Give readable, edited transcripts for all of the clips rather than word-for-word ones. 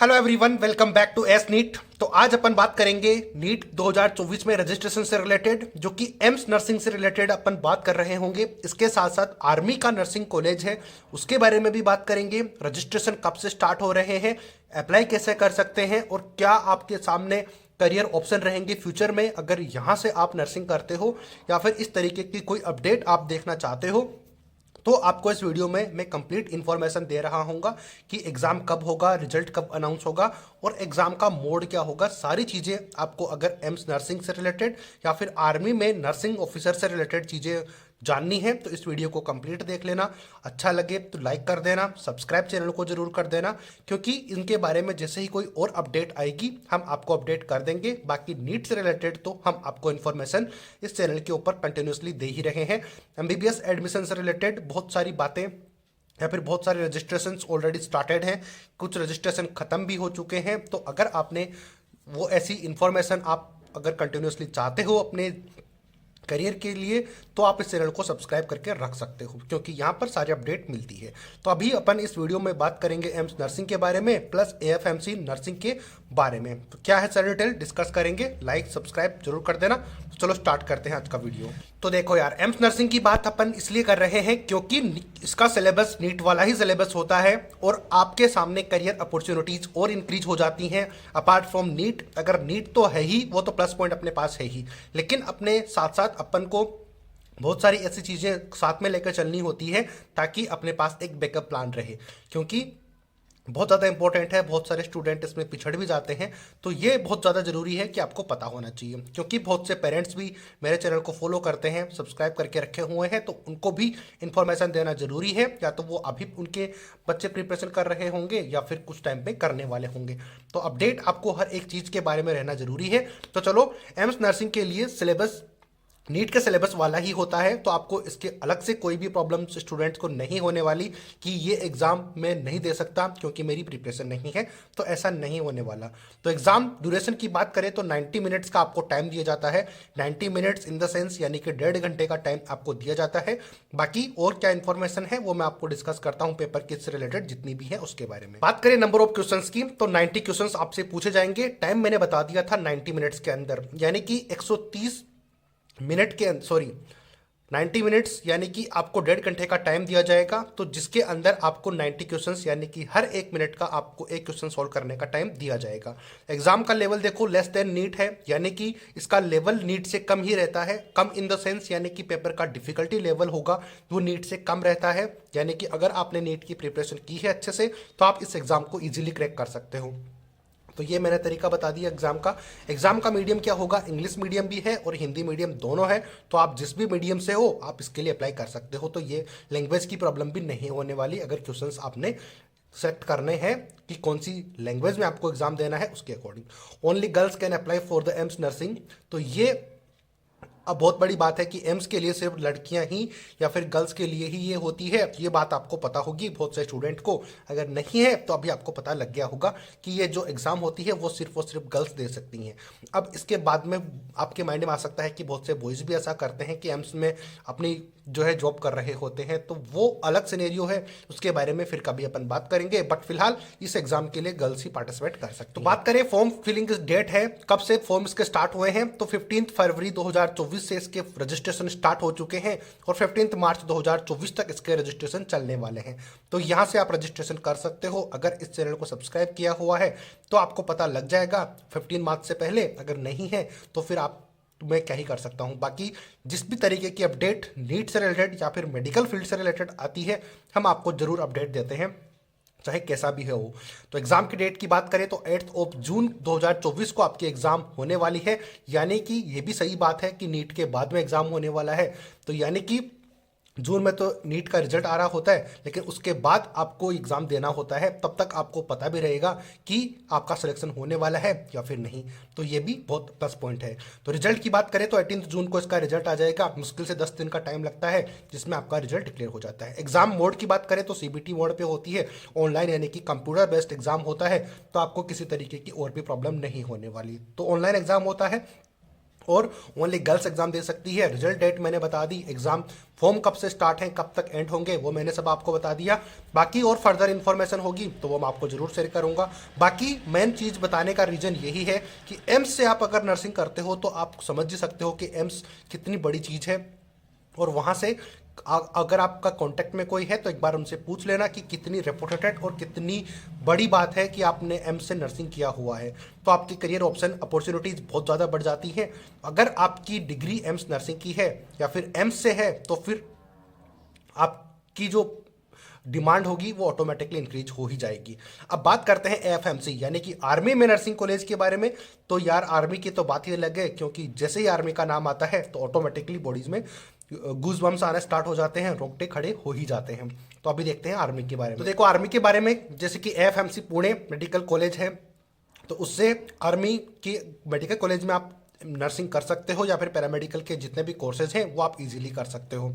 Hello everyone, welcome back to S NEET. तो आज अपन बात करेंगे नीट 2024 में रजिस्ट्रेशन से रिलेटेड, जो कि एम्स नर्सिंग से रिलेटेड अपन बात कर रहे होंगे। इसके साथ साथ आर्मी का नर्सिंग कॉलेज है, उसके बारे में भी बात करेंगे। रजिस्ट्रेशन कब से स्टार्ट हो रहे हैं, अप्लाई कैसे कर सकते हैं और क्या आपके सामने करियर ऑप्शन रहेंगे फ्यूचर में अगर यहाँ से आप नर्सिंग करते हो, या फिर इस तरीके की कोई अपडेट आप देखना चाहते हो। तो आपको इस वीडियो में मैं कंप्लीट इन्फॉर्मेशन दे रहा हूँगा कि एग्ज़ाम कब होगा, रिजल्ट कब अनाउंस होगा और एग्ज़ाम का मोड क्या होगा। सारी चीज़ें आपको अगर एम्स नर्सिंग से रिलेटेड या फिर आर्मी में नर्सिंग ऑफिसर से रिलेटेड चीज़ें जाननी है तो इस वीडियो को कंप्लीट देख लेना। अच्छा लगे तो लाइक कर देना, सब्सक्राइब चैनल को जरूर कर देना, क्योंकि इनके बारे में जैसे ही कोई और अपडेट आएगी हम आपको अपडेट कर देंगे। बाकी नीट से रिलेटेड तो हम आपको इन्फॉर्मेशन इस चैनल के ऊपर कंटिन्यूसली दे ही रहे हैं। एमबीबीएस एडमिशन से रिलेटेड बहुत सारी बातें या फिर बहुत सारे रजिस्ट्रेशन ऑलरेडी स्टार्टेड हैं, कुछ रजिस्ट्रेशन ख़त्म भी हो चुके हैं। तो अगर आपने वो ऐसी इन्फॉर्मेशन आप अगर कंटिन्यूसली चाहते हो अपने करियर के लिए, तो आप इस चैनल को सब्सक्राइब करके रख सकते हो, क्योंकि यहाँ पर सारी अपडेट मिलती है। तो अभी अपन इस वीडियो में बात करेंगे एम्स नर्सिंग के बारे में प्लस एएफएमसी नर्सिंग के बारे में। तो क्या है सारी डिटेल डिस्कस करेंगे, लाइक सब्सक्राइब जरूर कर देना। तो चलो स्टार्ट करते हैं आज का वीडियो। तो देखो यार, एम्स नर्सिंग की बात अपन इसलिए कर रहे हैं क्योंकि इसका सिलेबस नीट वाला ही सिलेबस होता है और आपके सामने करियर अपॉर्चुनिटीज और इंक्रीज हो जाती हैं अपार्ट फ्रॉम नीट। अगर नीट तो है ही, वो तो प्लस पॉइंट अपने पास है ही, लेकिन अपने साथ साथ अपन को बहुत सारी ऐसी चीज़ें साथ में लेकर चलनी होती है ताकि अपने पास एक बैकअप प्लान रहे, क्योंकि बहुत ज़्यादा इंपॉर्टेंट है। बहुत सारे स्टूडेंट इसमें पिछड़ भी जाते हैं, तो ये बहुत ज़्यादा ज़रूरी है कि आपको पता होना चाहिए, क्योंकि बहुत से पेरेंट्स भी मेरे चैनल को फॉलो करते हैं, सब्सक्राइब करके रखे हुए हैं, तो उनको भी इन्फॉर्मेशन देना ज़रूरी है। या तो वो अभी उनके बच्चे प्रिपरेशन कर रहे होंगे या फिर कुछ टाइम पे करने वाले होंगे, तो अपडेट आपको हर एक चीज़ के बारे में रहना ज़रूरी है। तो चलो, एम्स नर्सिंग के लिए सिलेबस नीट के सिलेबस वाला ही होता है, तो आपको इसके अलग से कोई भी प्रॉब्लम स्टूडेंट्स को नहीं होने वाली कि ये एग्ज़ाम मैं नहीं दे सकता क्योंकि मेरी प्रिपरेशन नहीं है, तो ऐसा नहीं होने वाला। तो एग्ज़ाम ड्यूरेशन की बात करें तो 90 मिनट्स का आपको टाइम दिया जाता है। 90 मिनट्स इन द सेंस यानी कि 1.5 घंटे का टाइम आपको दिया जाता है। बाकी और क्या इन्फॉर्मेशन है वो मैं आपको डिस्कस करता हूँ पेपर के से रिलेटेड जितनी भी है उसके बारे में। बात करें नंबर ऑफ क्वेश्चन की, तो 90 क्वेश्चन आपसे पूछे जाएंगे। टाइम मैंने बता दिया था 90 मिनट्स के अंदर, यानी कि 130 मिनट के 90 मिनट्स यानी कि आपको 1.5 घंटे का टाइम दिया जाएगा, तो जिसके अंदर आपको 90 क्वेश्चंस यानी कि हर एक मिनट का आपको एक क्वेश्चन सॉल्व करने का टाइम दिया जाएगा। एग्जाम का लेवल देखो लेस देन नीट है, यानी कि इसका लेवल नीट से कम ही रहता है। कम इन द सेंस यानी कि पेपर का डिफिकल्टी लेवल होगा वो नीट से कम रहता है, यानी कि अगर आपने नीट की प्रिपरेशन की है अच्छे से तो आप इस एग्जाम को ईजिली क्रैक कर सकते हो। तो ये मैंने तरीका बता दिया एग्जाम का। एग्जाम का मीडियम क्या होगा, इंग्लिश मीडियम भी है और हिंदी मीडियम दोनों है, तो आप जिस भी मीडियम से हो आप इसके लिए अप्लाई कर सकते हो। तो ये लैंग्वेज की प्रॉब्लम भी नहीं होने वाली अगर क्वेश्चंस आपने सेलेक्ट करने हैं कि कौन सी लैंग्वेज में आपको एग्जाम देना है उसके according. Only girls can apply for the AIIMS nursing. तो ये अब बहुत बड़ी बात है कि एम्स के लिए सिर्फ लड़कियां ही या फिर गर्ल्स के लिए ही ये होती है, ये बात आपको पता होगी बहुत से स्टूडेंट को। अगर नहीं है तो अभी आपको पता लग गया होगा कि ये जो एग्ज़ाम होती है वो सिर्फ और सिर्फ गर्ल्स दे सकती हैं। अब इसके बाद में आपके माइंड में आ सकता है कि बहुत से बॉयज़ भी ऐसा करते हैं कि एम्स में अपनी जो है जॉब कर रहे होते हैं, तो वो अलग सिनेरियो है, उसके बारे में फिर कभी अपन बात करेंगे। बट फिलहाल इस एग्जाम के लिए गर्ल्स ही पार्टिसिपेट कर सकते हैं। तो बात करें फॉर्म फिलिंग डेट है, कब से फॉर्म इसके स्टार्ट हुए हैं, तो 15 फरवरी 2024 से इसके रजिस्ट्रेशन स्टार्ट हो चुके हैं और 15 मार्च 2024 तक इसके रजिस्ट्रेशन चलने वाले हैं। तो यहाँ से आप रजिस्ट्रेशन कर सकते हो। अगर इस चैनल को सब्सक्राइब किया हुआ है तो आपको पता लग जाएगा 15 मार्च से पहले, अगर नहीं है तो फिर आप मैं क्या ही कर सकता हूं। बाकी जिस भी तरीके की अपडेट नीट से रिलेटेड या फिर मेडिकल फील्ड से रिलेटेड आती है हम आपको जरूर अपडेट देते हैं, चाहे कैसा भी है वो। तो एग्जाम की डेट की बात करें तो 8 जून 2024 को आपकी एग्जाम होने वाली है, यानी कि ये भी सही बात है कि नीट के बाद में एग्जाम होने वाला है। तो यानी कि जून में तो नीट का रिजल्ट आ रहा होता है, लेकिन उसके बाद आपको एग्जाम देना होता है, तब तक आपको पता भी रहेगा कि आपका सिलेक्शन होने वाला है या फिर नहीं। तो ये भी बहुत प्लस पॉइंट है। तो रिजल्ट की बात करें तो 18 जून को इसका रिजल्ट आ जाएगा। मुश्किल से 10 दिन का टाइम लगता है जिसमें आपका रिजल्ट डिक्लेयर हो जाता है। एग्जाम मोड की बात करें तो सीबीटी मोड पे होती है, ऑनलाइन यानी कि कंप्यूटर बेस्ड एग्जाम होता है, तो आपको किसी तरीके की और भी प्रॉब्लम नहीं होने वाली। तो ऑनलाइन एग्जाम होता है, और ओनली गर्ल्स एग्जाम दे सकती है। रिजल्ट डेट मैंने बता दी, एग्जाम फॉर्म कब से स्टार्ट है, कब तक एंड होंगे, वो मैंने सब आपको बता दिया। बाकी और फर्दर इन्फॉर्मेशन होगी तो वो मैं आपको जरूर शेयर करूंगा। बाकी मेन चीज़ बताने का रीज़न यही है कि एम्स से आप अगर नर्सिंग करते हो तो आप समझ ही सकते हो कि एम्स कितनी बड़ी चीज़ है, और वहाँ से अगर आपका कांटेक्ट में कोई है तो एक बार उनसे पूछ लेना कि कितनी रेपुटेटेड और कितनी बड़ी बात है कि आपने एम्स से नर्सिंग किया हुआ है। तो आपकी करियर ऑप्शन अपॉर्चुनिटीज़ बहुत ज़्यादा बढ़ जाती हैं। अगर आपकी डिग्री एम्स नर्सिंग की है या फिर एम्स से है तो फिर आपकी जो डिमांड होगी वो ऑटोमेटिकली इंक्रीज हो ही जाएगी। अब बात करते हैं एएफएमसी यानी कि आर्मी में नर्सिंग कॉलेज के बारे में। तो यार आर्मी की तो बात ही अलग है, क्योंकि जैसे ही आर्मी का नाम आता है तो ऑटोमेटिकली बॉडीज में गूज बम्स आने स्टार्ट हो जाते हैं, रोंगटे खड़े हो ही जाते हैं। तो अभी देखते हैं आर्मी के बारे में। तो देखो आर्मी के बारे में, जैसे कि एएफएमसी पुणे मेडिकल कॉलेज है, तो उससे आर्मी की मेडिकल कॉलेज में आप नर्सिंग कर सकते हो, या फिर पैरामेडिकल के जितने भी कोर्सेज हैं वो आप इजीली कर सकते हो।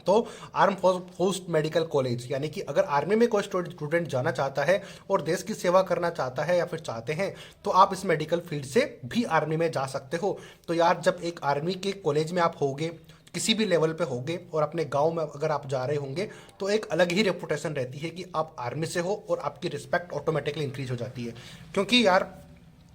तो आर्म फोर्स मेडिकल कॉलेज यानी कि अगर आर्मी में कोई स्टूडेंट जाना चाहता है और देश की सेवा करना चाहता है या फिर चाहते हैं, तो आप इस मेडिकल फील्ड से भी आर्मी में जा सकते हो। तो यार जब एक आर्मी के कॉलेज में आप होगे, किसी भी लेवल पे होगे, और अपने गांव में अगर आप जा रहे होंगे, तो एक अलग ही रेपुटेशन रहती है कि आप आर्मी से हो, और आपकी रिस्पेक्ट ऑटोमेटिकली इंक्रीज हो जाती है। क्योंकि यार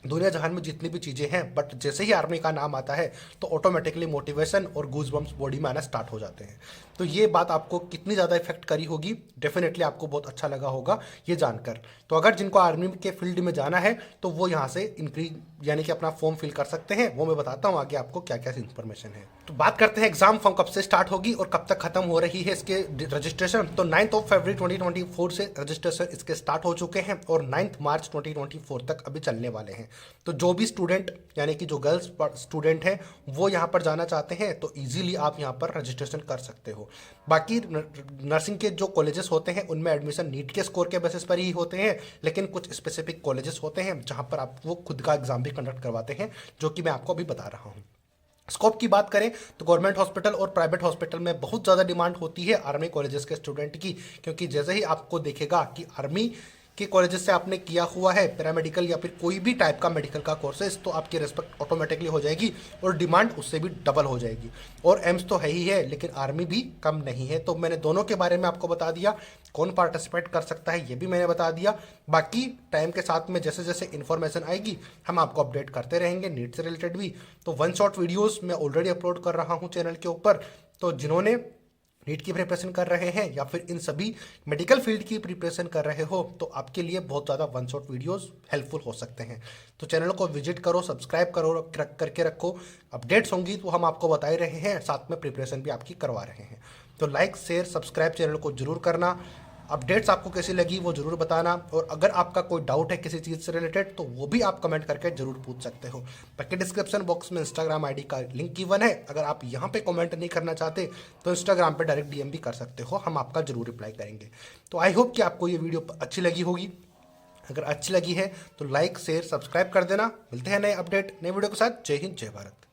दुनिया जहान में जितनी भी चीज़ें हैं, बट जैसे ही आर्मी का नाम आता है तो ऑटोमेटिकली मोटिवेशन और गूज बम्स बॉडी में आना स्टार्ट हो जाते हैं। तो ये बात आपको कितनी ज़्यादा इफेक्ट करी होगी, डेफिनेटली आपको बहुत अच्छा लगा होगा ये जानकर। तो अगर जिनको आर्मी के फील्ड में जाना है तो वो यहाँ से इंक्रीज यानी कि अपना फॉर्म फिल कर सकते हैं। वो मैं बताता हूँ आगे आपको क्या क्या इन्फॉर्मेशन है। तो बात करते हैं एग्जाम फॉर्म कब से स्टार्ट होगी और कब तक खत्म हो रही है इसके रजिस्ट्रेशन। तो 9 फरवरी 2024 से रजिस्ट्रेशन इसके स्टार्ट हो चुके हैं और 9 मार्च 2024 तक अभी चलने वाले हैं। तो जो भी स्टूडेंट यानी कि जो गर्ल्स स्टूडेंट हैं वो यहाँ पर जाना चाहते हैं तो इजीली आप यहाँ पर रजिस्ट्रेशन कर सकते हो। बाकी नर्सिंग के जो कॉलेजेस होते हैं उनमें एडमिशन नीट के स्कोर के बेसिस पर ही होते हैं, लेकिन कुछ स्पेसिफिक कॉलेजेस होते हैं जहाँ पर आप वो खुद का एग्जाम भी कंडक्ट करवाते हैं, जो कि मैं आपको अभी बता रहा हूँ। स्कोप की बात करें तो गवर्नमेंट हॉस्पिटल और प्राइवेट हॉस्पिटल में बहुत ज़्यादा डिमांड होती है आर्मी कॉलेजेस के स्टूडेंट की, क्योंकि जैसे ही आपको देखेगा कि आर्मी के कॉलेजेस से आपने किया हुआ है पैरामेडिकल या फिर कोई भी टाइप का मेडिकल का कोर्सेज, तो आपकी रिस्पेक्ट ऑटोमेटिकली हो जाएगी और डिमांड उससे भी डबल हो जाएगी। और एम्स तो है ही है, लेकिन आर्मी भी कम नहीं है। तो मैंने दोनों के बारे में आपको बता दिया, कौन पार्टिसिपेट कर सकता है ये भी मैंने बता दिया। बाकी टाइम के साथ में जैसे जैसे इन्फॉर्मेशन आएगी हम आपको अपडेट करते रहेंगे नीट से रिलेटेड भी। तो वन शॉट वीडियोस मैं ऑलरेडी अपलोड कर रहा हूँ चैनल के ऊपर। तो जिन्होंने नीट की प्रिपरेशन कर रहे हैं या फिर इन सभी मेडिकल फील्ड की प्रिपरेशन कर रहे हो, तो आपके लिए बहुत ज़्यादा वन शॉट वीडियोस हेल्पफुल हो सकते हैं। तो चैनल को विजिट करो, सब्सक्राइब करो, करके रखो। अपडेट्स होंगी तो हम आपको बता ही रहे हैं, साथ में प्रिपरेशन भी आपकी करवा रहे हैं। तो लाइक शेयर सब्सक्राइब चैनल को जरूर करना। अपडेट्स आपको कैसी लगी वो जरूर बताना, और अगर आपका कोई डाउट है किसी चीज़ से रिलेटेड तो वो भी आप कमेंट करके जरूर पूछ सकते हो। बाकी डिस्क्रिप्शन बॉक्स में इंस्टाग्राम आईडी का लिंक गिवन है, अगर आप यहाँ पे कमेंट नहीं करना चाहते तो इंस्टाग्राम पे डायरेक्ट डीएम भी कर सकते हो, हम आपका जरूर रिप्लाई करेंगे। तो आई होप कि आपको ये वीडियो अच्छी लगी होगी। अगर अच्छी लगी है तो लाइक शेयर सब्सक्राइब कर देना। मिलते हैं नए अपडेट नए वीडियो के साथ। जय हिंद जय भारत।